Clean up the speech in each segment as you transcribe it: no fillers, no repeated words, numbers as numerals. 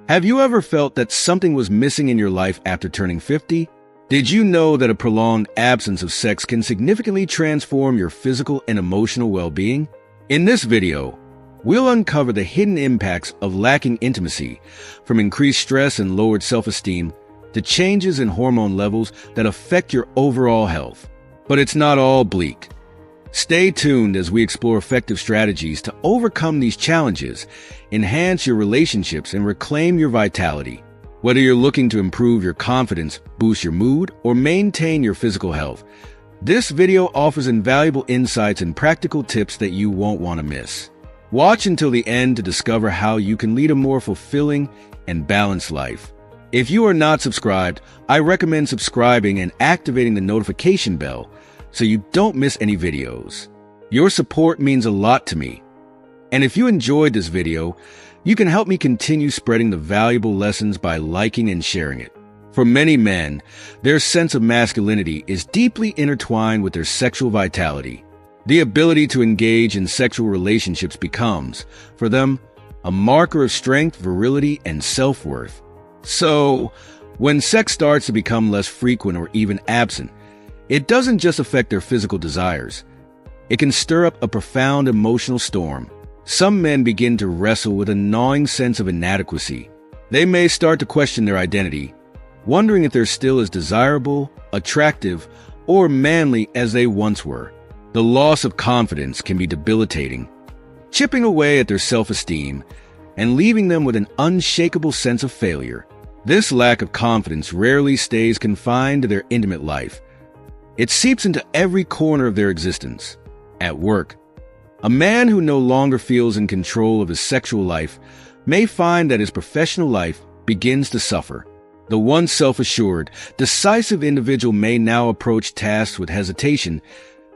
Have you ever felt that something was missing in your life after turning 50? Did you know that a prolonged absence of sex can significantly transform your physical and emotional well-being? In this video, we'll uncover the hidden impacts of lacking intimacy, from increased stress and lowered self-esteem to changes in hormone levels that affect your overall health. But it's not all bleak. Stay tuned as we explore effective strategies to overcome these challenges, enhance your relationships, and reclaim your vitality. Whether you're looking to improve your confidence, boost your mood, or maintain your physical health, this video offers invaluable insights and practical tips that you won't want to miss. Watch until the end to discover how you can lead a more fulfilling and balanced life. If you are not subscribed, I recommend subscribing and activating the notification bell so you don't miss any videos. Your support means a lot to me. And if you enjoyed this video, you can help me continue spreading the valuable lessons by liking and sharing it. For many men, their sense of masculinity is deeply intertwined with their sexual vitality. The ability to engage in sexual relationships becomes, for them, a marker of strength, virility, and self-worth. So, when sex starts to become less frequent or even absent, it doesn't just affect their physical desires. It can stir up a profound emotional storm. Some men begin to wrestle with a gnawing sense of inadequacy. They may start to question their identity, wondering if they're still as desirable, attractive, or manly as they once were. The loss of confidence can be debilitating, chipping away at their self-esteem and leaving them with an unshakable sense of failure. This lack of confidence rarely stays confined to their intimate life. It seeps into every corner of their existence. At work, a man who no longer feels in control of his sexual life may find that his professional life begins to suffer. The once self-assured, decisive individual may now approach tasks with hesitation,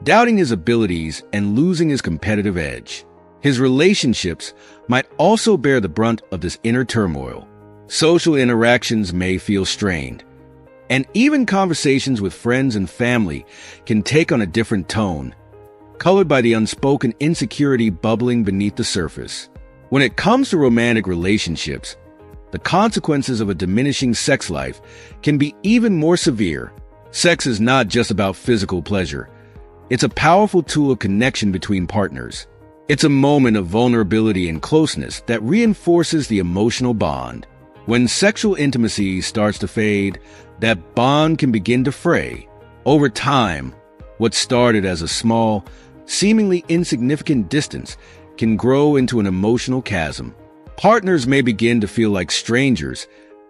doubting his abilities and losing his competitive edge. His relationships might also bear the brunt of this inner turmoil. Social interactions may feel strained, and even conversations with friends and family can take on a different tone, colored by the unspoken insecurity bubbling beneath the surface. When it comes to romantic relationships, the consequences of a diminishing sex life can be even more severe. Sex is not just about physical pleasure. It's a powerful tool of connection between partners. It's a moment of vulnerability and closeness that reinforces the emotional bond. When sexual intimacy starts to fade, that bond can begin to fray. Over time, what started as a small, seemingly insignificant distance can grow into an emotional chasm. Partners may begin to feel like strangers,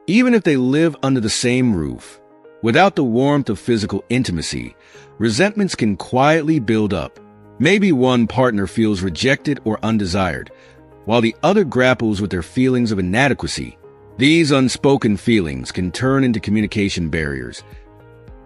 even if they live under the same roof. Without the warmth of physical intimacy, resentments can quietly build up. Maybe one partner feels rejected or undesired, while the other grapples with their feelings of inadequacy. These unspoken feelings can turn into communication barriers,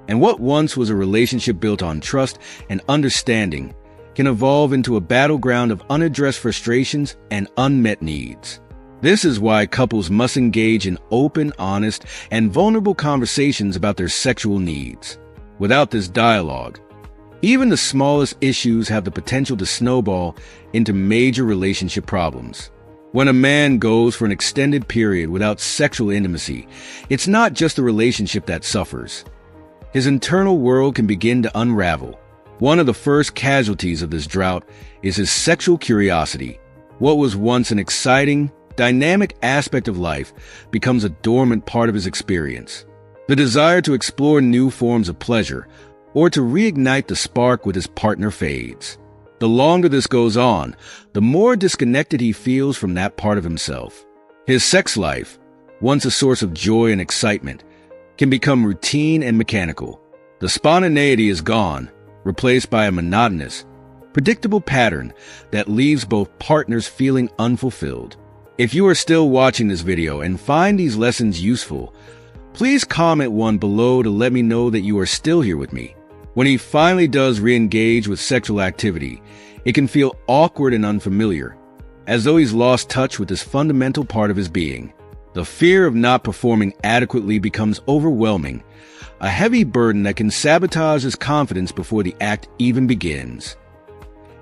and what once was a relationship built on trust and understanding can evolve into a battleground of unaddressed frustrations and unmet needs. This is why couples must engage in open, honest, and vulnerable conversations about their sexual needs. Without this dialogue, even the smallest issues have the potential to snowball into major relationship problems. When a man goes for an extended period without sexual intimacy, it's not just the relationship that suffers. His internal world can begin to unravel. One of the first casualties of this drought is his sexual curiosity. What was once an exciting, dynamic aspect of life becomes a dormant part of his experience. The desire to explore new forms of pleasure or to reignite the spark with his partner fades. The longer this goes on, the more disconnected he feels from that part of himself. His sex life, once a source of joy and excitement, can become routine and mechanical. The spontaneity is gone, replaced by a monotonous, predictable pattern that leaves both partners feeling unfulfilled. If you are still watching this video and find these lessons useful, please comment one below to let me know that you are still here with me. When he finally does re-engage with sexual activity, it can feel awkward and unfamiliar, as though he's lost touch with this fundamental part of his being. The fear of not performing adequately becomes overwhelming, a heavy burden that can sabotage his confidence before the act even begins.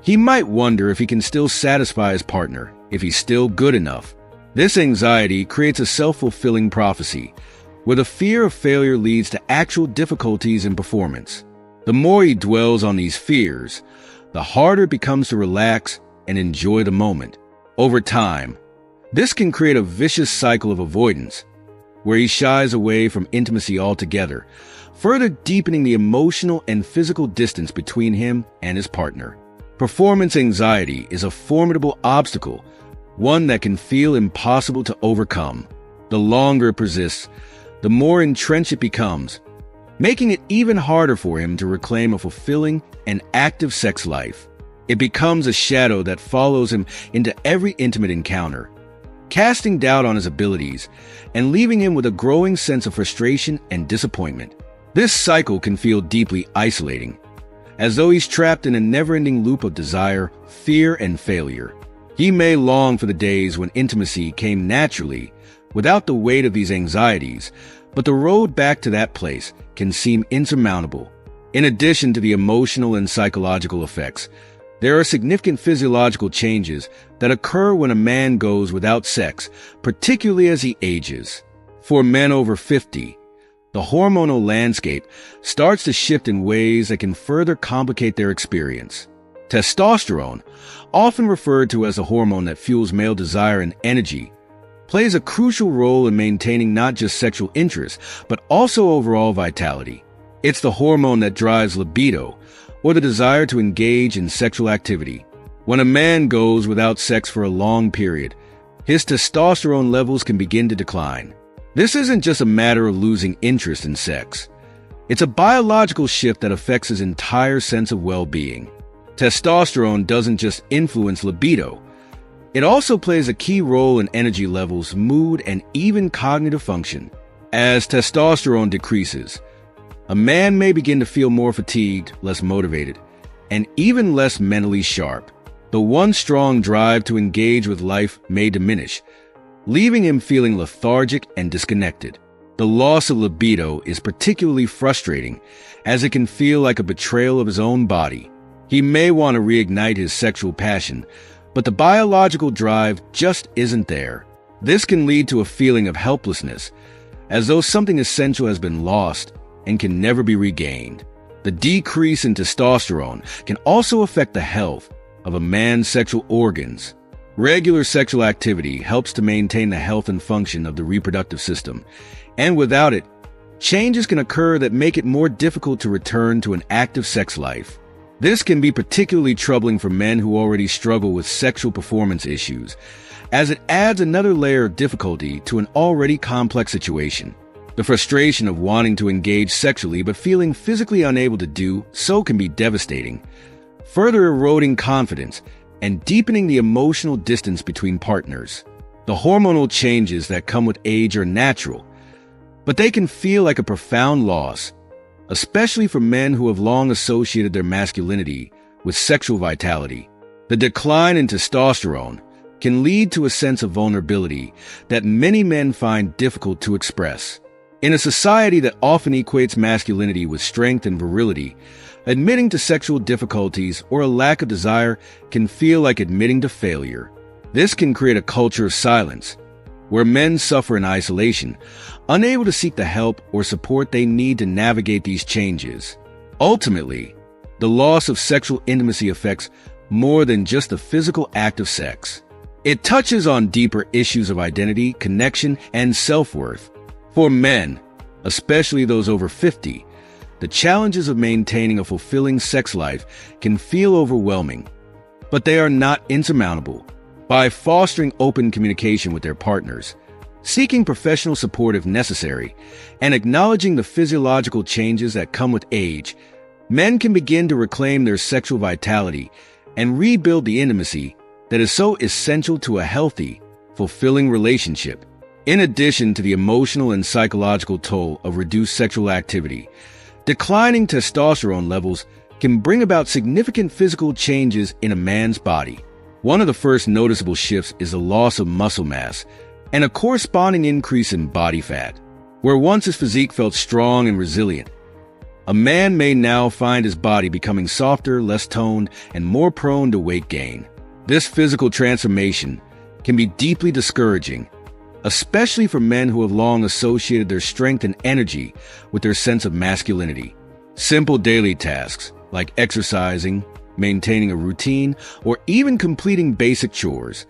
He might wonder if he can still satisfy his partner, if he's still good enough. This anxiety creates a self-fulfilling prophecy, where the fear of failure leads to actual difficulties in performance. The more he dwells on these fears, the harder it becomes to relax and enjoy the moment. Over time, this can create a vicious cycle of avoidance, where he shies away from intimacy altogether, further deepening the emotional and physical distance between him and his partner. Performance anxiety is a formidable obstacle, one that can feel impossible to overcome. The longer it persists, the more entrenched it becomes, making it even harder for him to reclaim a fulfilling and active sex life. It becomes a shadow that follows him into every intimate encounter, casting doubt on his abilities and leaving him with a growing sense of frustration and disappointment. This cycle can feel deeply isolating, as though he's trapped in a never-ending loop of desire, fear, and failure. He may long for the days when intimacy came naturally, without the weight of these anxieties, but the road back to that place can seem insurmountable. In addition to the emotional and psychological effects, there are significant physiological changes that occur when a man goes without sex, particularly as he ages. For men over 50, the hormonal landscape starts to shift in ways that can further complicate their experience. Testosterone, often referred to as the hormone that fuels male desire and energy, plays a crucial role in maintaining not just sexual interest, but also overall vitality. It's the hormone that drives libido, or the desire to engage in sexual activity. When a man goes without sex for a long period, his testosterone levels can begin to decline. This isn't just a matter of losing interest in sex. It's a biological shift that affects his entire sense of well-being. Testosterone doesn't just influence libido. It also plays a key role in energy levels, mood, and even cognitive function. As testosterone decreases, a man may begin to feel more fatigued, less motivated, and even less mentally sharp. The once strong drive to engage with life may diminish, leaving him feeling lethargic and disconnected. The loss of libido is particularly frustrating, as it can feel like a betrayal of his own body. He may want to reignite his sexual passion, but the biological drive just isn't there. This can lead to a feeling of helplessness, as though something essential has been lost and can never be regained. The decrease in testosterone can also affect the health of a man's sexual organs. Regular sexual activity helps to maintain the health and function of the reproductive system, and without it, changes can occur that make it more difficult to return to an active sex life. This can be particularly troubling for men who already struggle with sexual performance issues, as it adds another layer of difficulty to an already complex situation. The frustration of wanting to engage sexually but feeling physically unable to do so can be devastating, further eroding confidence and deepening the emotional distance between partners. The hormonal changes that come with age are natural, but they can feel like a profound loss, especially for men who have long associated their masculinity with sexual vitality. The decline in testosterone can lead to a sense of vulnerability that many men find difficult to express. In a society that often equates masculinity with strength and virility, admitting to sexual difficulties or a lack of desire can feel like admitting to failure. This can create a culture of silence, where men suffer in isolation, unable to seek the help or support they need to navigate these changes. Ultimately, the loss of sexual intimacy affects more than just the physical act of sex. It touches on deeper issues of identity, connection, and self-worth. For men, especially those over 50, the challenges of maintaining a fulfilling sex life can feel overwhelming, but they are not insurmountable. By fostering open communication with their partners, seeking professional support if necessary, and acknowledging the physiological changes that come with age, men can begin to reclaim their sexual vitality and rebuild the intimacy that is so essential to a healthy, fulfilling relationship. In addition to the emotional and psychological toll of reduced sexual activity, declining testosterone levels can bring about significant physical changes in a man's body. One of the first noticeable shifts is the loss of muscle mass and a corresponding increase in body fat. Where once his physique felt strong and resilient, a man may now find his body becoming softer, less toned, and more prone to weight gain. This physical transformation can be deeply discouraging, especially for men who have long associated their strength and energy with their sense of masculinity. Simple daily tasks like exercising, maintaining a routine, or even completing basic chores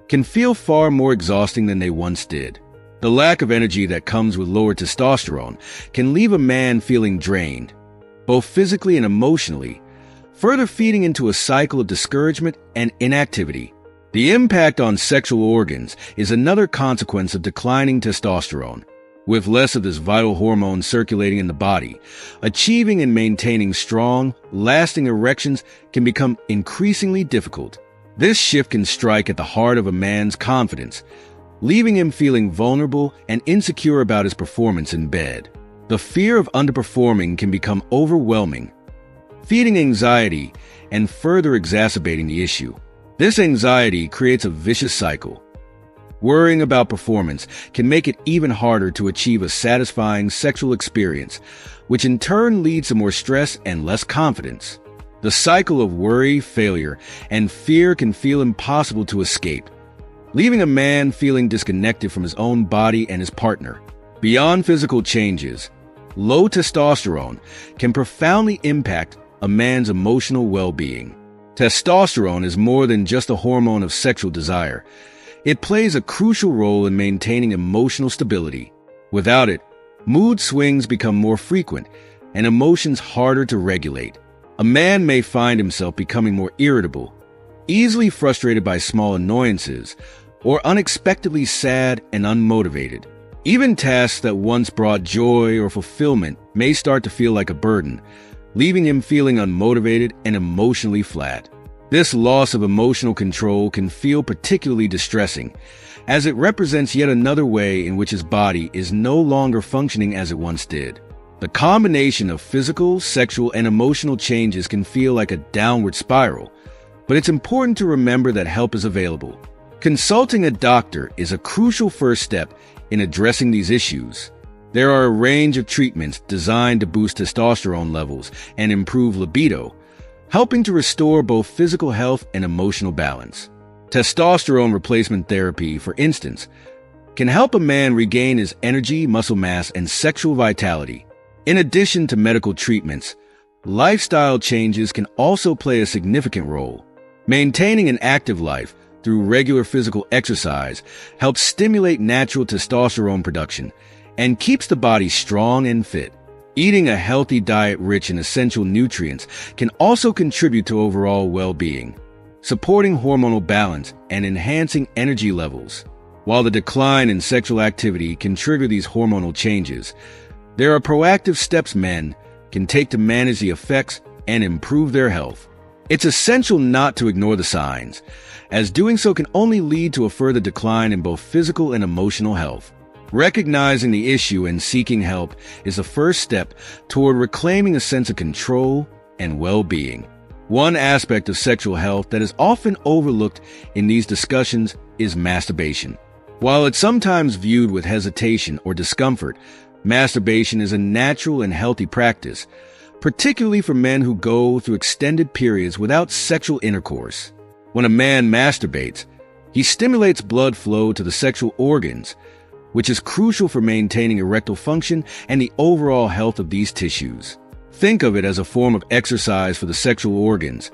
can feel far more exhausting than they once did. The lack of energy that comes with lower testosterone can leave a man feeling drained, both physically and emotionally, further feeding into a cycle of discouragement and inactivity. The impact on sexual organs is another consequence of declining testosterone. With less of this vital hormone circulating in the body, achieving and maintaining strong, lasting erections can become increasingly difficult. This shift can strike at the heart of a man's confidence, leaving him feeling vulnerable and insecure about his performance in bed. The fear of underperforming can become overwhelming, feeding anxiety and further exacerbating the issue. This anxiety creates a vicious cycle. Worrying about performance can make it even harder to achieve a satisfying sexual experience, which in turn leads to more stress and less confidence. The cycle of worry, failure, and fear can feel impossible to escape, leaving a man feeling disconnected from his own body and his partner. Beyond physical changes, low testosterone can profoundly impact a man's emotional well-being. Testosterone is more than just a hormone of sexual desire. It plays a crucial role in maintaining emotional stability. Without it, mood swings become more frequent and emotions harder to regulate. A man may find himself becoming more irritable, easily frustrated by small annoyances, or unexpectedly sad and unmotivated. Even tasks that once brought joy or fulfillment may start to feel like a burden, leaving him feeling unmotivated and emotionally flat. This loss of emotional control can feel particularly distressing, as it represents yet another way in which his body is no longer functioning as it once did. The combination of physical, sexual, and emotional changes can feel like a downward spiral, but it's important to remember that help is available. Consulting a doctor is a crucial first step in addressing these issues. There are a range of treatments designed to boost testosterone levels and improve libido, helping to restore both physical health and emotional balance. Testosterone replacement therapy, for instance, can help a man regain his energy, muscle mass, and sexual vitality. In addition to medical treatments, lifestyle changes can also play a significant role. Maintaining an active life through regular physical exercise helps stimulate natural testosterone production and keeps the body strong and fit. Eating a healthy diet rich in essential nutrients can also contribute to overall well-being, supporting hormonal balance and enhancing energy levels. While the decline in sexual activity can trigger these hormonal changes, there are proactive steps men can take to manage the effects and improve their health. It's essential not to ignore the signs, as doing so can only lead to a further decline in both physical and emotional health. Recognizing the issue and seeking help is the first step toward reclaiming a sense of control and well-being. One aspect of sexual health that is often overlooked in these discussions is masturbation. While it's sometimes viewed with hesitation or discomfort, masturbation is a natural and healthy practice, particularly for men who go through extended periods without sexual intercourse. When a man masturbates, he stimulates blood flow to the sexual organs, which is crucial for maintaining erectile function and the overall health of these tissues. Think of it as a form of exercise for the sexual organs,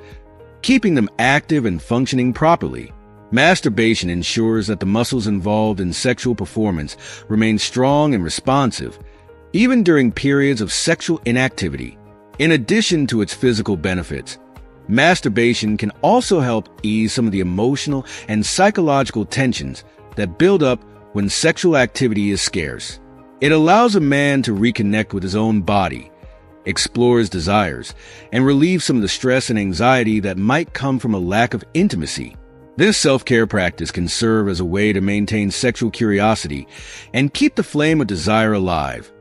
keeping them active and functioning properly. Masturbation ensures that the muscles involved in sexual performance remain strong and responsive, even during periods of sexual inactivity. In addition to its physical benefits, masturbation can also help ease some of the emotional and psychological tensions that build up when sexual activity is scarce. It allows a man to reconnect with his own body, explore his desires, and relieve some of the stress and anxiety that might come from a lack of intimacy. This self-care practice can serve as a way to maintain sexual curiosity and keep the flame of desire alive,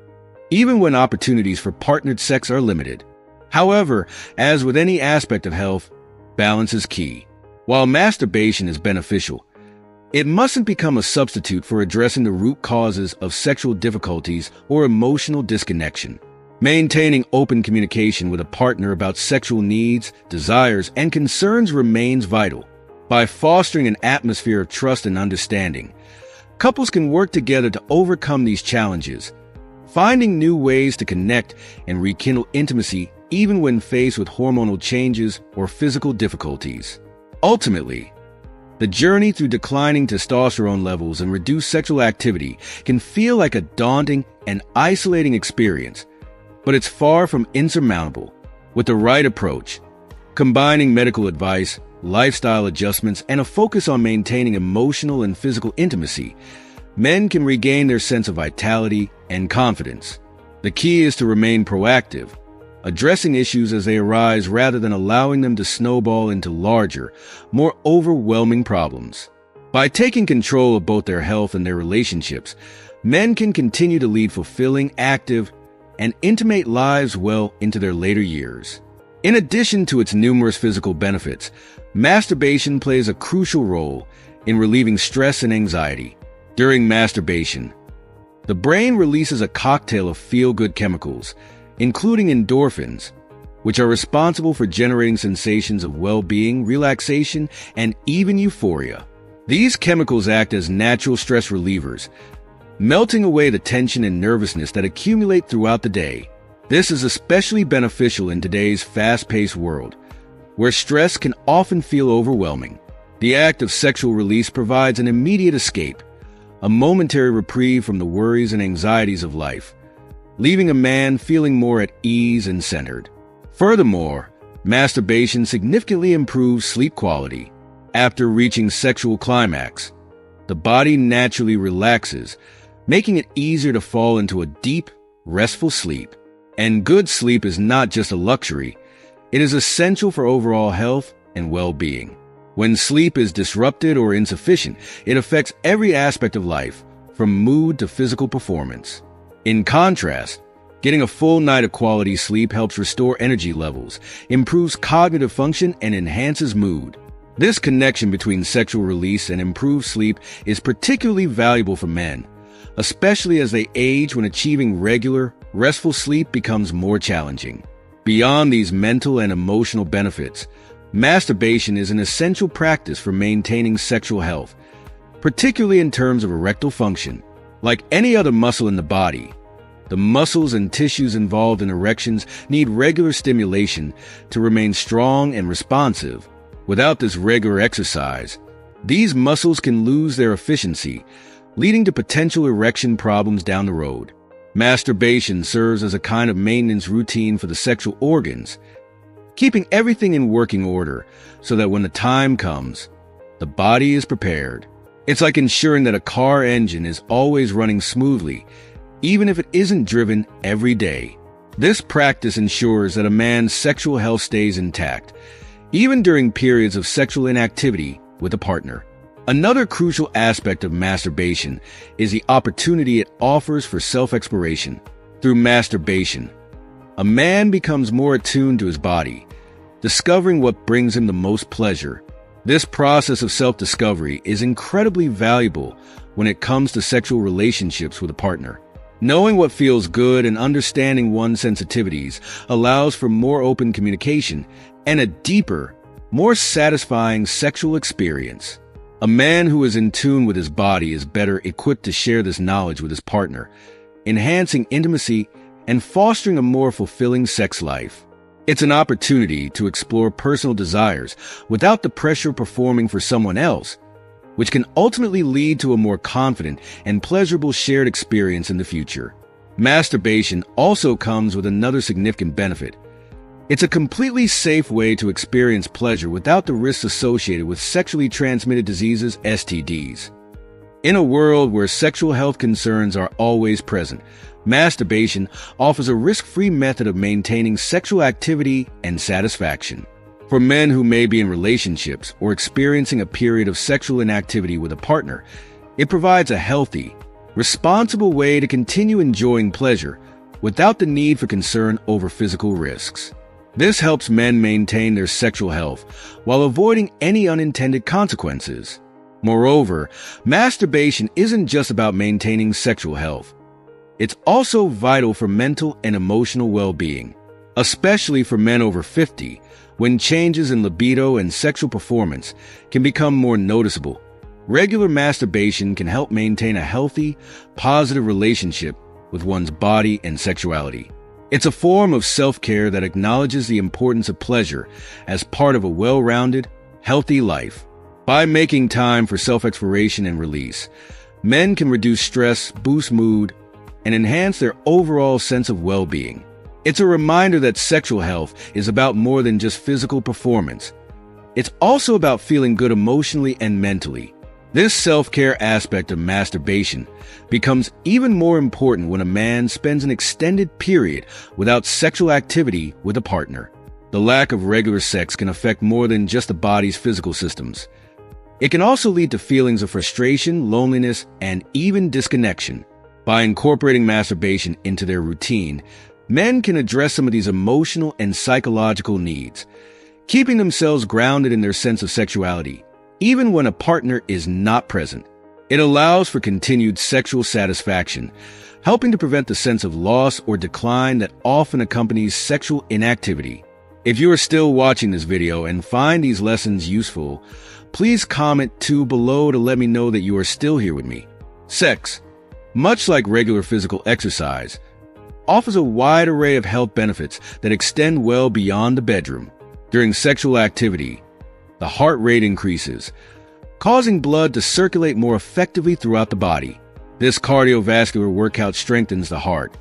even when opportunities for partnered sex are limited. However, as with any aspect of health, balance is key. While masturbation is beneficial, it mustn't become a substitute for addressing the root causes of sexual difficulties or emotional disconnection. Maintaining open communication with a partner about sexual needs, desires, and concerns remains vital. By fostering an atmosphere of trust and understanding, couples can work together to overcome these challenges, finding new ways to connect and rekindle intimacy even when faced with hormonal changes or physical difficulties. Ultimately, the journey through declining testosterone levels and reduced sexual activity can feel like a daunting and isolating experience, but it's far from insurmountable. With the right approach, combining medical advice, lifestyle adjustments, and a focus on maintaining emotional and physical intimacy, men can regain their sense of vitality and confidence. The key is to remain proactive, addressing issues as they arise rather than allowing them to snowball into larger, more overwhelming problems. By taking control of both their health and their relationships, men can continue to lead fulfilling, active, and intimate lives well into their later years. In addition to its numerous physical benefits, masturbation plays a crucial role in relieving stress and anxiety. During masturbation, the brain releases a cocktail of feel-good chemicals, including endorphins, which are responsible for generating sensations of well-being, relaxation, and even euphoria. These chemicals act as natural stress relievers, melting away the tension and nervousness that accumulate throughout the day. This is especially beneficial in today's fast-paced world, where stress can often feel overwhelming. The act of sexual release provides an immediate escape, a momentary reprieve from the worries and anxieties of life, leaving a man feeling more at ease and centered. Furthermore, masturbation significantly improves sleep quality. After reaching sexual climax, the body naturally relaxes, making it easier to fall into a deep, restful sleep. And good sleep is not just a luxury, it is essential for overall health and well-being. When sleep is disrupted or insufficient, it affects every aspect of life, from mood to physical performance. In contrast, getting a full night of quality sleep helps restore energy levels, improves cognitive function, and enhances mood. This connection between sexual release and improved sleep is particularly valuable for men, especially as they age when achieving regular, restful sleep becomes more challenging. Beyond these mental and emotional benefits, masturbation is an essential practice for maintaining sexual health, particularly in terms of erectile function. Like any other muscle in the body, the muscles and tissues involved in erections need regular stimulation to remain strong and responsive. Without this regular exercise, these muscles can lose their efficiency, leading to potential erection problems down the road. Masturbation serves as a kind of maintenance routine for the sexual organs, keeping everything in working order so that when the time comes, the body is prepared. It's like ensuring that a car engine is always running smoothly, even if it isn't driven every day. This practice ensures that a man's sexual health stays intact, even during periods of sexual inactivity with a partner. Another crucial aspect of masturbation is the opportunity it offers for self-exploration. Through masturbation, a man becomes more attuned to his body, discovering what brings him the most pleasure. This process of self-discovery is incredibly valuable when it comes to sexual relationships with a partner. Knowing what feels good and understanding one's sensitivities allows for more open communication and a deeper, more satisfying sexual experience. A man who is in tune with his body is better equipped to share this knowledge with his partner, enhancing intimacy and fostering a more fulfilling sex life. It's an opportunity to explore personal desires without the pressure of performing for someone else, which can ultimately lead to a more confident and pleasurable shared experience in the future. Masturbation also comes with another significant benefit. It's a completely safe way to experience pleasure without the risks associated with sexually transmitted diseases, STDs. In a world where sexual health concerns are always present, masturbation offers a risk-free method of maintaining sexual activity and satisfaction. For men who may be in relationships or experiencing a period of sexual inactivity with a partner, it provides a healthy, responsible way to continue enjoying pleasure without the need for concern over physical risks. This helps men maintain their sexual health while avoiding any unintended consequences. Moreover, masturbation isn't just about maintaining sexual health. It's also vital for mental and emotional well-being. Especially for men over 50, when changes in libido and sexual performance can become more noticeable. Regular masturbation can help maintain a healthy, positive relationship with one's body and sexuality. It's a form of self-care that acknowledges the importance of pleasure as part of a well-rounded, healthy life. By making time for self-exploration and release, men can reduce stress, boost mood, and enhance their overall sense of well-being. It's a reminder that sexual health is about more than just physical performance. It's also about feeling good emotionally and mentally. This self-care aspect of masturbation becomes even more important when a man spends an extended period without sexual activity with a partner. The lack of regular sex can affect more than just the body's physical systems. It can also lead to feelings of frustration, loneliness, and even disconnection. By incorporating masturbation into their routine, men can address some of these emotional and psychological needs, keeping themselves grounded in their sense of sexuality, even when a partner is not present. It allows for continued sexual satisfaction, helping to prevent the sense of loss or decline that often accompanies sexual inactivity. If you are still watching this video and find these lessons useful, please comment below to let me know that you are still here with me. Sex, much like regular physical exercise, offers a wide array of health benefits that extend well beyond the bedroom. During sexual activity, the heart rate increases, causing blood to circulate more effectively throughout the body. This cardiovascular workout strengthens the heart,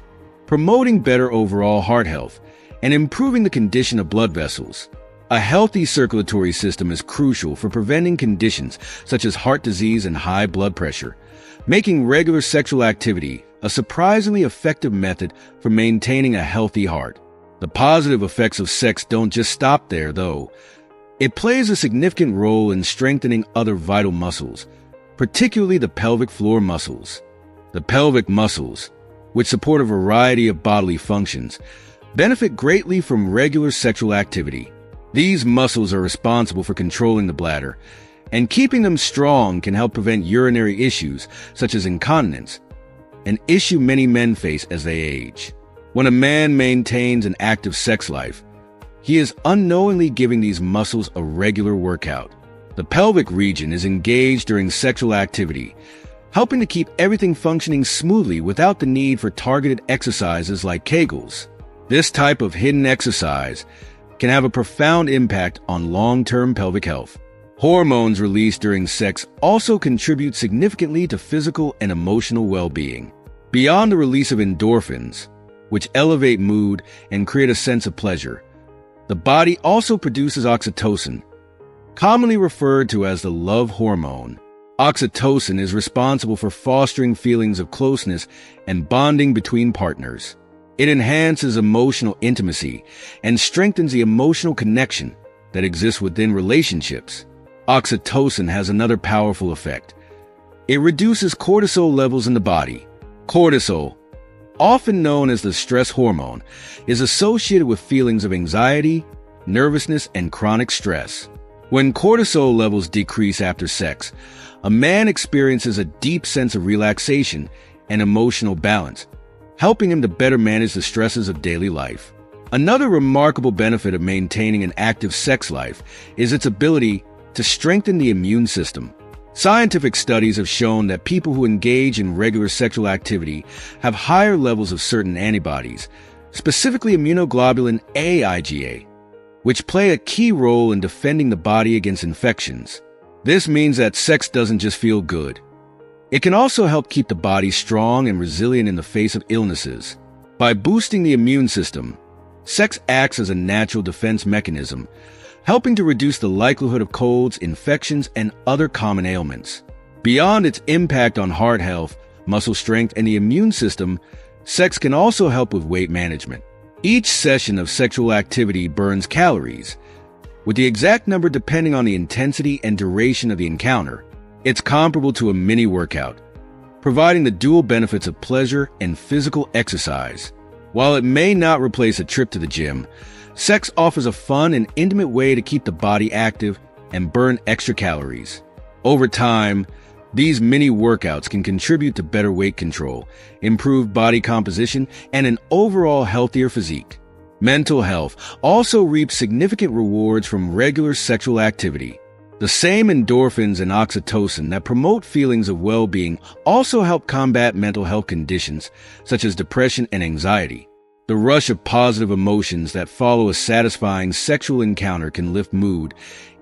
promoting better overall heart health and improving the condition of blood vessels. A healthy circulatory system is crucial for preventing conditions such as heart disease and high blood pressure, making regular sexual activity a surprisingly effective method for maintaining a healthy heart. The positive effects of sex don't just stop there, though. It plays a significant role in strengthening other vital muscles, particularly the pelvic floor muscles. The pelvic muscles, which support a variety of bodily functions, benefit greatly from regular sexual activity. These muscles are responsible for controlling the bladder, and keeping them strong can help prevent urinary issues such as incontinence, an issue many men face as they age. When a man maintains an active sex life, he is unknowingly giving these muscles a regular workout. The pelvic region is engaged during sexual activity, helping to keep everything functioning smoothly without the need for targeted exercises like Kegels. This type of hidden exercise can have a profound impact on long-term pelvic health. Hormones released during sex also contribute significantly to physical and emotional well-being. Beyond the release of endorphins, which elevate mood and create a sense of pleasure, the body also produces oxytocin, commonly referred to as the love hormone. Oxytocin is responsible for fostering feelings of closeness and bonding between partners. It enhances emotional intimacy and strengthens the emotional connection that exists within relationships. Oxytocin has another powerful effect. It reduces cortisol levels in the body. Cortisol, often known as the stress hormone, is associated with feelings of anxiety, nervousness, and chronic stress. When cortisol levels decrease after sex, a man experiences a deep sense of relaxation and emotional balance, helping him to better manage the stresses of daily life. Another remarkable benefit of maintaining an active sex life is its ability to strengthen the immune system. Scientific studies have shown that people who engage in regular sexual activity have higher levels of certain antibodies, specifically immunoglobulin A IgA, which play a key role in defending the body against infections. This means that sex doesn't just feel good. It can also help keep the body strong and resilient in the face of illnesses. By boosting the immune system, sex acts as a natural defense mechanism, helping to reduce the likelihood of colds, infections, and other common ailments. Beyond its impact on heart health, muscle strength, and the immune system, sex can also help with weight management. Each session of sexual activity burns calories, with the exact number depending on the intensity and duration of the encounter. It's comparable to a mini workout, providing the dual benefits of pleasure and physical exercise. While it may not replace a trip to the gym, sex offers a fun and intimate way to keep the body active and burn extra calories. Over time, these mini workouts can contribute to better weight control, improved body composition, and an overall healthier physique. Mental health also reaps significant rewards from regular sexual activity. The same endorphins and oxytocin that promote feelings of well-being also help combat mental health conditions such as depression and anxiety. The rush of positive emotions that follow a satisfying sexual encounter can lift mood,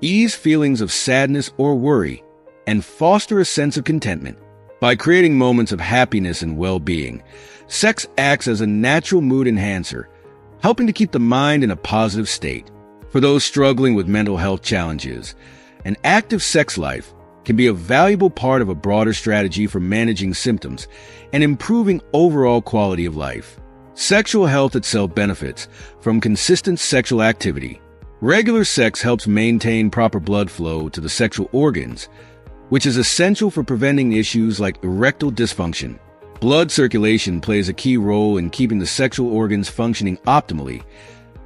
ease feelings of sadness or worry, and foster a sense of contentment. By creating moments of happiness and well-being, sex acts as a natural mood enhancer, helping to keep the mind in a positive state. For those struggling with mental health challenges, an active sex life can be a valuable part of a broader strategy for managing symptoms and improving overall quality of life. Sexual health itself benefits from consistent sexual activity. Regular sex helps maintain proper blood flow to the sexual organs, which is essential for preventing issues like erectile dysfunction. Blood circulation plays a key role in keeping the sexual organs functioning optimally,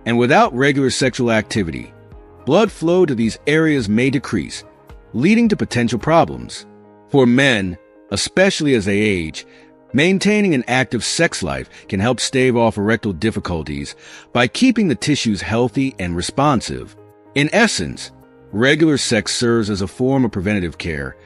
and without regular sexual activity, blood flow to these areas may decrease, leading to potential problems. For men, especially as they age, maintaining an active sex life can help stave off erectile difficulties by keeping the tissues healthy and responsive. In essence, regular sex serves as a form of preventative care,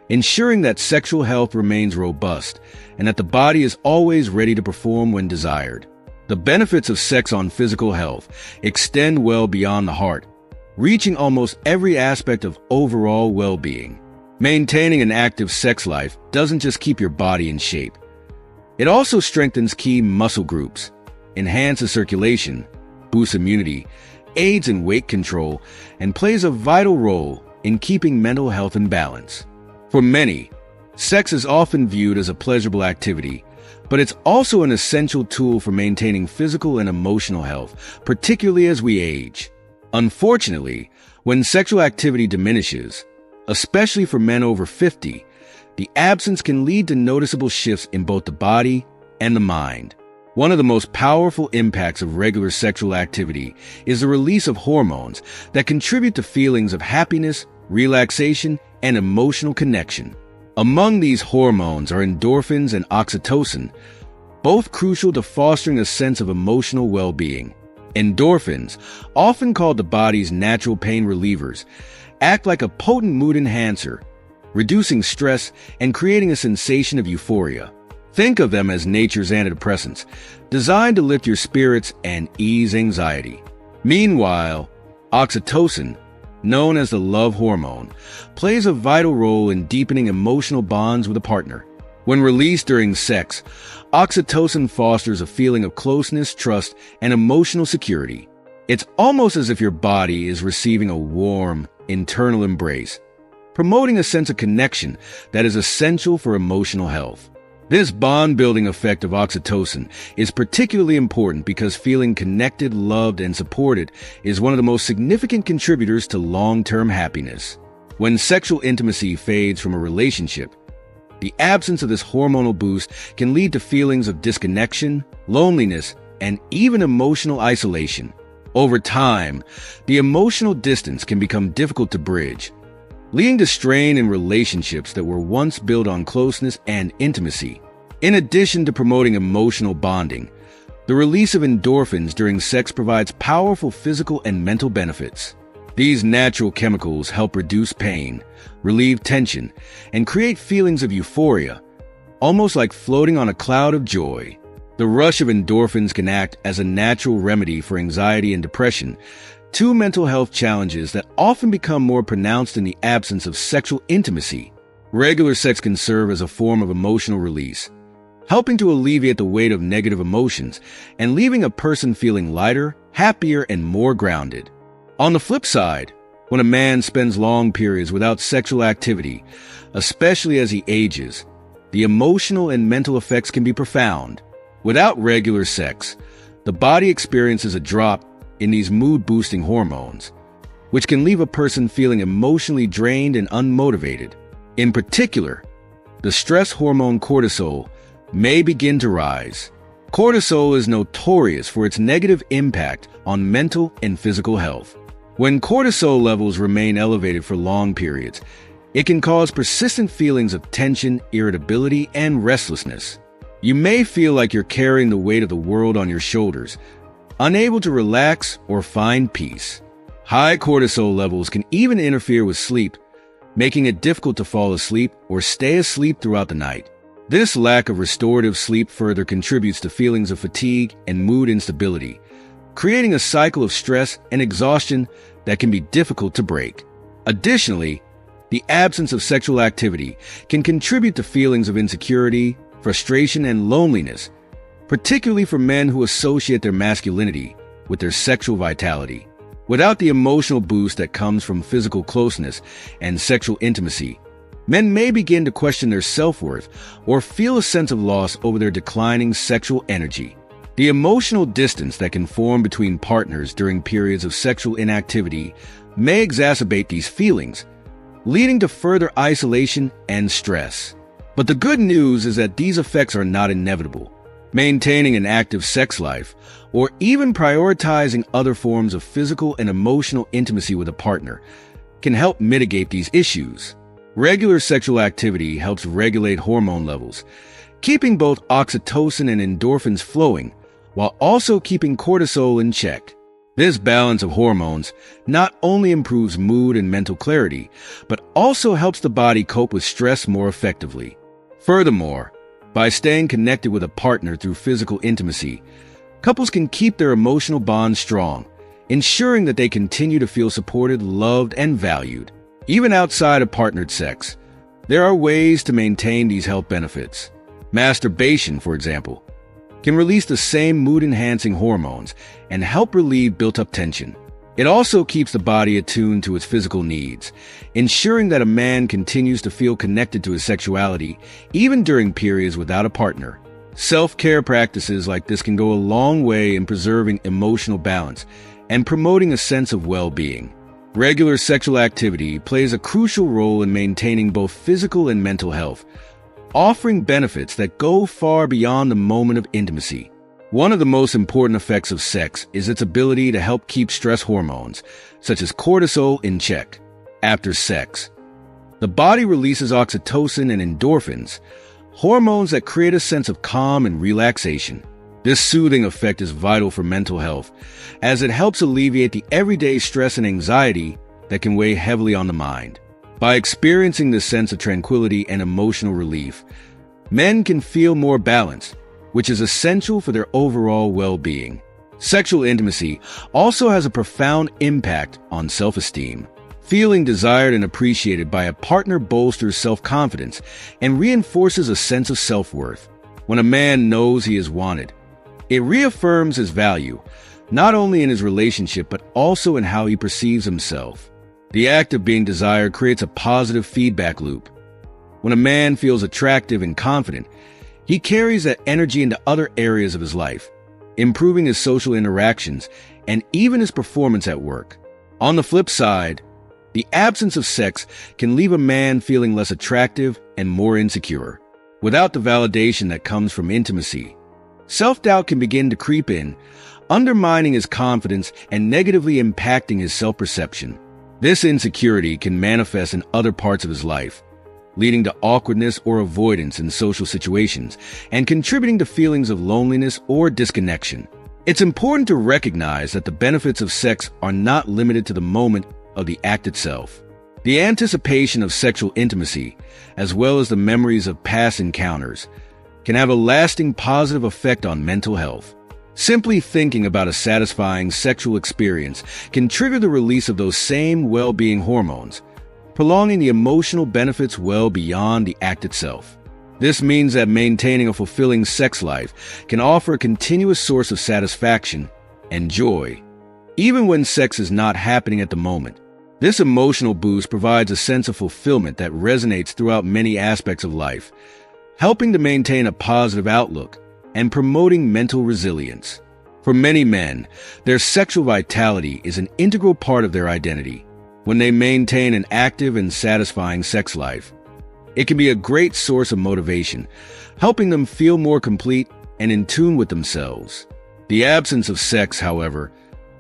ensuring that sexual health remains robust and that the body is always ready to perform when desired. The benefits of sex on physical health extend well beyond the heart, reaching almost every aspect of overall well-being. Maintaining an active sex life doesn't just keep your body in shape. It also strengthens key muscle groups, enhances circulation, boosts immunity, aids in weight control, and plays a vital role in keeping mental health in balance. For many, sex is often viewed as a pleasurable activity, but it's also an essential tool for maintaining physical and emotional health, particularly as we age. Unfortunately, when sexual activity diminishes, especially for men over 50, the absence can lead to noticeable shifts in both the body and the mind. One of the most powerful impacts of regular sexual activity is the release of hormones that contribute to feelings of happiness, relaxation, and emotional connection. Among these hormones are endorphins and oxytocin, both crucial to fostering a sense of emotional well-being. Endorphins, often called the body's natural pain relievers, act like a potent mood enhancer, reducing stress and creating a sensation of euphoria. Think of them as nature's antidepressants, designed to lift your spirits and ease anxiety. Meanwhile, oxytocin, known as the love hormone, plays a vital role in deepening emotional bonds with a partner. When released during sex, oxytocin fosters a feeling of closeness, trust, and emotional security. It's almost as if your body is receiving a warm, internal embrace, promoting a sense of connection that is essential for emotional health. This bond-building effect of oxytocin is particularly important because feeling connected, loved, and supported is one of the most significant contributors to long-term happiness. When sexual intimacy fades from a relationship, the absence of this hormonal boost can lead to feelings of disconnection, loneliness, and even emotional isolation. Over time, the emotional distance can become difficult to bridge, leading to strain in relationships that were once built on closeness and intimacy. In addition to promoting emotional bonding, the release of endorphins during sex provides powerful physical and mental benefits. These natural chemicals help reduce pain, relieve tension, and create feelings of euphoria, almost like floating on a cloud of joy. The rush of endorphins can act as a natural remedy for anxiety and depression, two mental health challenges that often become more pronounced in the absence of sexual intimacy. Regular sex can serve as a form of emotional release, helping to alleviate the weight of negative emotions and leaving a person feeling lighter, happier, and more grounded. On the flip side, when a man spends long periods without sexual activity, especially as he ages, the emotional and mental effects can be profound. Without regular sex, the body experiences a drop in these mood-boosting hormones, which can leave a person feeling emotionally drained and unmotivated. In particular, the stress hormone cortisol may begin to rise. Cortisol is notorious for its negative impact on mental and physical health. When cortisol levels remain elevated for long periods, it can cause persistent feelings of tension, irritability, and restlessness. You may feel like you're carrying the weight of the world on your shoulders, unable to relax or find peace. High cortisol levels can even interfere with sleep, making it difficult to fall asleep or stay asleep throughout the night. This lack of restorative sleep further contributes to feelings of fatigue and mood instability, creating a cycle of stress and exhaustion that can be difficult to break. Additionally, the absence of sexual activity can contribute to feelings of insecurity, frustration, and loneliness, particularly for men who associate their masculinity with their sexual vitality. Without the emotional boost that comes from physical closeness and sexual intimacy, men may begin to question their self-worth or feel a sense of loss over their declining sexual energy. The emotional distance that can form between partners during periods of sexual inactivity may exacerbate these feelings, leading to further isolation and stress. But the good news is that these effects are not inevitable. Maintaining an active sex life, or even prioritizing other forms of physical and emotional intimacy with a partner, can help mitigate these issues. Regular sexual activity helps regulate hormone levels, keeping both oxytocin and endorphins flowing, while also keeping cortisol in check. This balance of hormones not only improves mood and mental clarity, but also helps the body cope with stress more effectively. Furthermore, by staying connected with a partner through physical intimacy, couples can keep their emotional bond strong, ensuring that they continue to feel supported, loved, and valued. Even outside of partnered sex, there are ways to maintain these health benefits. Masturbation, for example, can release the same mood-enhancing hormones and help relieve built-up tension. It also keeps the body attuned to its physical needs, ensuring that a man continues to feel connected to his sexuality even during periods without a partner. Self-care practices like this can go a long way in preserving emotional balance and promoting a sense of well-being. Regular sexual activity plays a crucial role in maintaining both physical and mental health, offering benefits that go far beyond the moment of intimacy. One of the most important effects of sex is its ability to help keep stress hormones, such as cortisol, in check. After sex, the body releases oxytocin and endorphins, hormones that create a sense of calm and relaxation. This soothing effect is vital for mental health, as it helps alleviate the everyday stress and anxiety that can weigh heavily on the mind. By experiencing this sense of tranquility and emotional relief, men can feel more balanced, which is essential for their overall well-being. Sexual intimacy also has a profound impact on self-esteem. Feeling desired and appreciated by a partner bolsters self-confidence and reinforces a sense of self-worth. When a man knows he is wanted, it reaffirms his value, not only in his relationship but also in how he perceives himself. The act of being desired creates a positive feedback loop. When a man feels attractive and confident, he carries that energy into other areas of his life, improving his social interactions and even his performance at work. On the flip side, the absence of sex can leave a man feeling less attractive and more insecure. Without the validation that comes from intimacy, self-doubt can begin to creep in, undermining his confidence and negatively impacting his self-perception. This insecurity can manifest in other parts of his life, leading to awkwardness or avoidance in social situations and contributing to feelings of loneliness or disconnection. It's important to recognize that the benefits of sex are not limited to the moment of the act itself. The anticipation of sexual intimacy, as well as the memories of past encounters, can have a lasting positive effect on mental health. Simply thinking about a satisfying sexual experience can trigger the release of those same well-being hormones, prolonging the emotional benefits well beyond the act itself. This means that maintaining a fulfilling sex life can offer a continuous source of satisfaction and joy, even when sex is not happening at the moment. This emotional boost provides a sense of fulfillment that resonates throughout many aspects of life, helping to maintain a positive outlook and promoting mental resilience. For many men, their sexual vitality is an integral part of their identity. When they maintain an active and satisfying sex life, it can be a great source of motivation, helping them feel more complete and in tune with themselves. The absence of sex, however,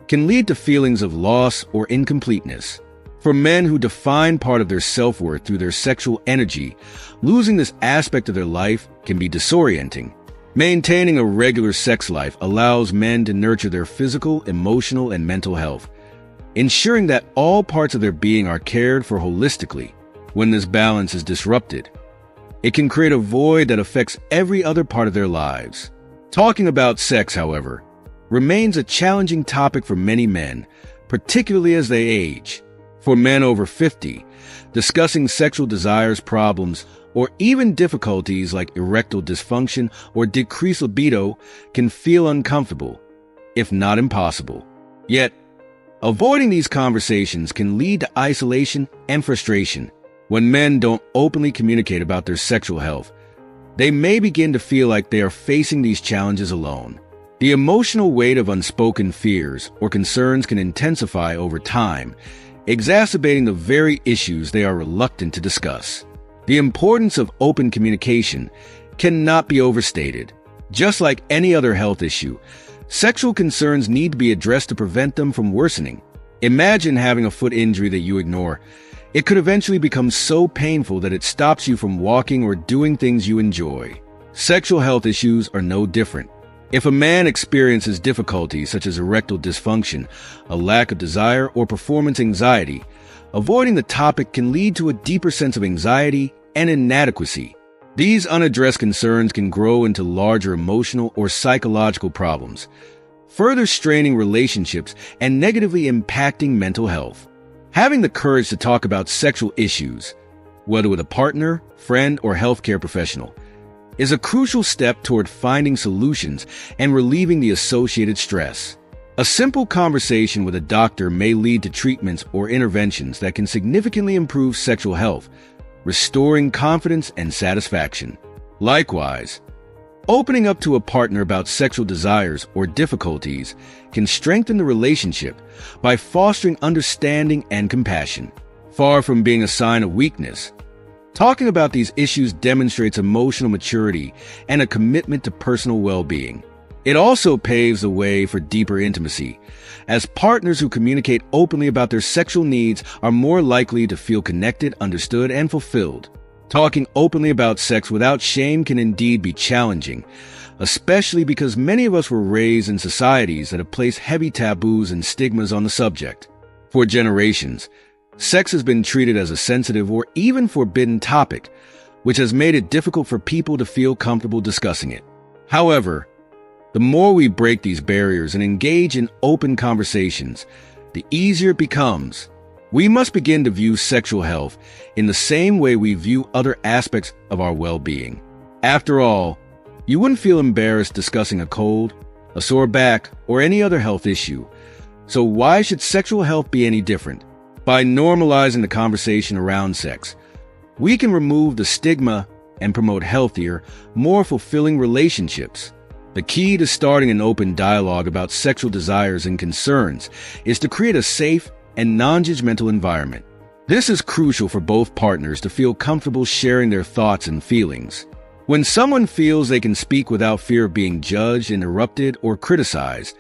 can lead to feelings of loss or incompleteness. For men who define part of their self-worth through their sexual energy, losing this aspect of their life can be disorienting. Maintaining a regular sex life allows men to nurture their physical, emotional, and mental health, ensuring that all parts of their being are cared for holistically. When this balance is disrupted, it can create a void that affects every other part of their lives. Talking about sex, however, remains a challenging topic for many men, particularly as they age. For men over 50, discussing sexual desires, problems, or even difficulties like erectile dysfunction or decreased libido can feel uncomfortable, if not impossible. Yet, avoiding these conversations can lead to isolation and frustration. When men don't openly communicate about their sexual health, they may begin to feel like they are facing these challenges alone. The emotional weight of unspoken fears or concerns can intensify over time, exacerbating the very issues they are reluctant to discuss. The importance of open communication cannot be overstated. Just like any other health issue, sexual concerns need to be addressed to prevent them from worsening. Imagine having a foot injury that you ignore. It could eventually become so painful that it stops you from walking or doing things you enjoy. Sexual health issues are no different. If a man experiences difficulties such as erectile dysfunction, a lack of desire, or performance anxiety, avoiding the topic can lead to a deeper sense of anxiety and inadequacy. These unaddressed concerns can grow into larger emotional or psychological problems, further straining relationships and negatively impacting mental health. Having the courage to talk about sexual issues, whether with a partner, friend, or healthcare professional, is a crucial step toward finding solutions and relieving the associated stress. A simple conversation with a doctor may lead to treatments or interventions that can significantly improve sexual health, restoring confidence and satisfaction. Likewise, opening up to a partner about sexual desires or difficulties can strengthen the relationship by fostering understanding and compassion. Far from being a sign of weakness, talking about these issues demonstrates emotional maturity and a commitment to personal well-being. It also paves the way for deeper intimacy, as partners who communicate openly about their sexual needs are more likely to feel connected, understood, and fulfilled. Talking openly about sex without shame can indeed be challenging, especially because many of us were raised in societies that have placed heavy taboos and stigmas on the subject. For generations, sex has been treated as a sensitive or even forbidden topic, which has made it difficult for people to feel comfortable discussing it. However, the more we break these barriers and engage in open conversations, the easier it becomes. We must begin to view sexual health in the same way we view other aspects of our well-being. After all, you wouldn't feel embarrassed discussing a cold, a sore back, or any other health issue. So why should sexual health be any different? By normalizing the conversation around sex, we can remove the stigma and promote healthier, more fulfilling relationships. The key to starting an open dialogue about sexual desires and concerns is to create a safe and non-judgmental environment. This is crucial for both partners to feel comfortable sharing their thoughts and feelings. When someone feels they can speak without fear of being judged, interrupted, or criticized,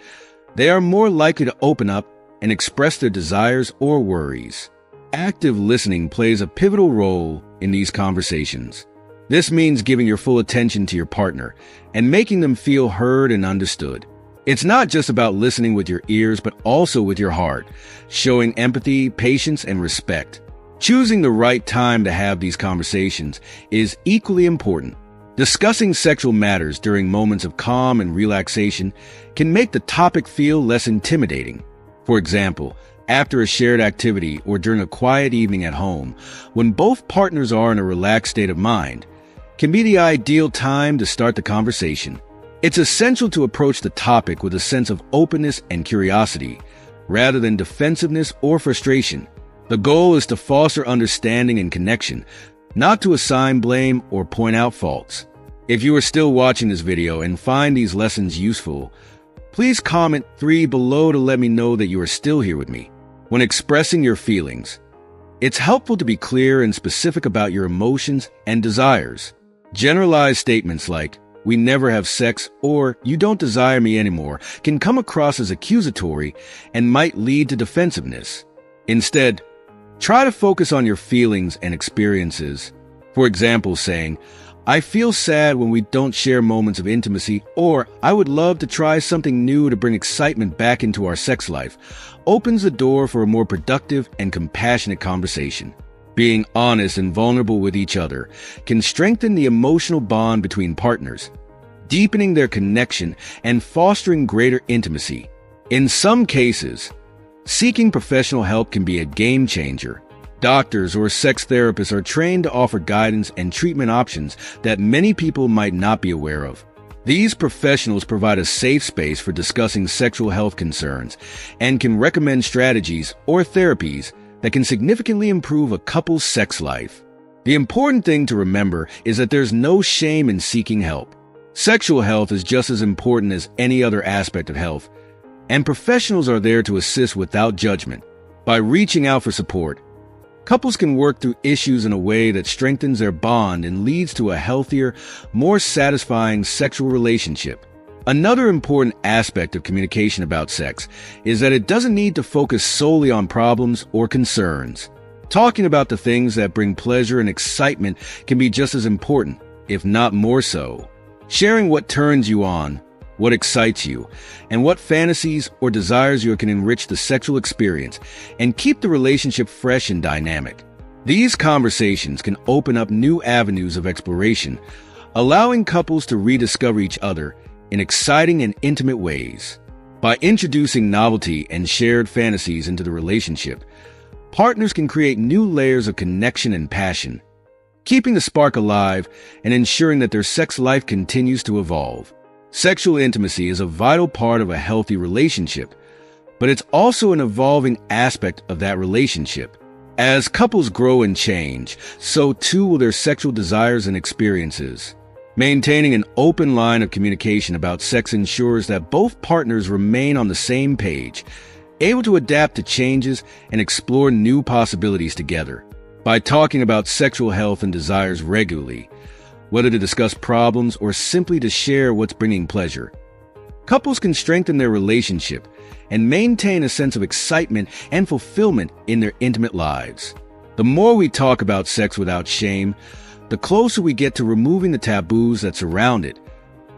they are more likely to open up and express their desires or worries. Active listening plays a pivotal role in these conversations. This means giving your full attention to your partner and making them feel heard and understood. It's not just about listening with your ears, but also with your heart, showing empathy, patience, and respect. Choosing the right time to have these conversations is equally important. Discussing sexual matters during moments of calm and relaxation can make the topic feel less intimidating. For example, after a shared activity or during a quiet evening at home, when both partners are in a relaxed state of mind, can be the ideal time to start the conversation. It's essential to approach the topic with a sense of openness and curiosity, rather than defensiveness or frustration. The goal is to foster understanding and connection, not to assign blame or point out faults. If you are still watching this video and find these lessons useful, please comment 3 below to let me know that you are still here with me. When expressing your feelings, it's helpful to be clear and specific about your emotions and desires. Generalized statements like, "we never have sex," or "you don't desire me anymore," can come across as accusatory and might lead to defensiveness. Instead, try to focus on your feelings and experiences. For example, saying, I feel sad when we don't share moments of intimacy, or I would love to try something new to bring excitement back into our sex life, opens the door for a more productive and compassionate conversation. Being honest and vulnerable with each other can strengthen the emotional bond between partners, deepening their connection and fostering greater intimacy. In some cases, seeking professional help can be a game changer. Doctors or sex therapists are trained to offer guidance and treatment options that many people might not be aware of. These professionals provide a safe space for discussing sexual health concerns and can recommend strategies or therapies that can significantly improve a couple's sex life. The important thing to remember is that there's no shame in seeking help. Sexual health is just as important as any other aspect of health, and professionals are there to assist without judgment. By reaching out for support, couples can work through issues in a way that strengthens their bond and leads to a healthier, more satisfying sexual relationship. Another important aspect of communication about sex is that it doesn't need to focus solely on problems or concerns. Talking about the things that bring pleasure and excitement can be just as important, if not more so. Sharing what turns you on, what excites you, and what fantasies or desires you can enrich the sexual experience and keep the relationship fresh and dynamic. These conversations can open up new avenues of exploration, allowing couples to rediscover each other in exciting and intimate ways. By introducing novelty and shared fantasies into the relationship, partners can create new layers of connection and passion, keeping the spark alive and ensuring that their sex life continues to evolve. Sexual intimacy is a vital part of a healthy relationship, but it's also an evolving aspect of that relationship. As couples grow and change, so too will their sexual desires and experiences. Maintaining an open line of communication about sex ensures that both partners remain on the same page, able to adapt to changes and explore new possibilities together. By talking about sexual health and desires regularly, whether to discuss problems or simply to share what's bringing pleasure, couples can strengthen their relationship and maintain a sense of excitement and fulfillment in their intimate lives. The more we talk about sex without shame, the closer we get to removing the taboos that surround it,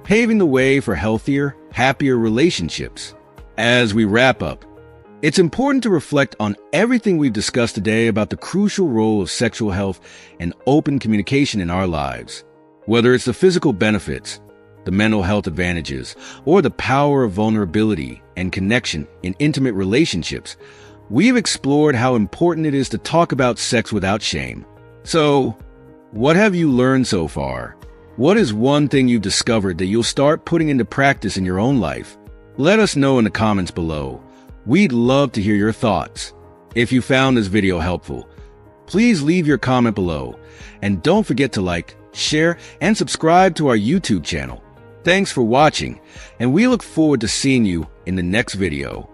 paving the way for healthier, happier relationships. As we wrap up, it's important to reflect on everything we've discussed today about the crucial role of sexual health and open communication in our lives. Whether it's the physical benefits, the mental health advantages, or the power of vulnerability and connection in intimate relationships, we've explored how important it is to talk about sex without shame. So, what have you learned so far? What is one thing you've discovered that you'll start putting into practice in your own life? Let us know in the comments below. We'd love to hear your thoughts. If you found this video helpful, please leave your comment below. And don't forget to like, share, and subscribe to our YouTube channel. Thanks for watching, and we look forward to seeing you in the next video.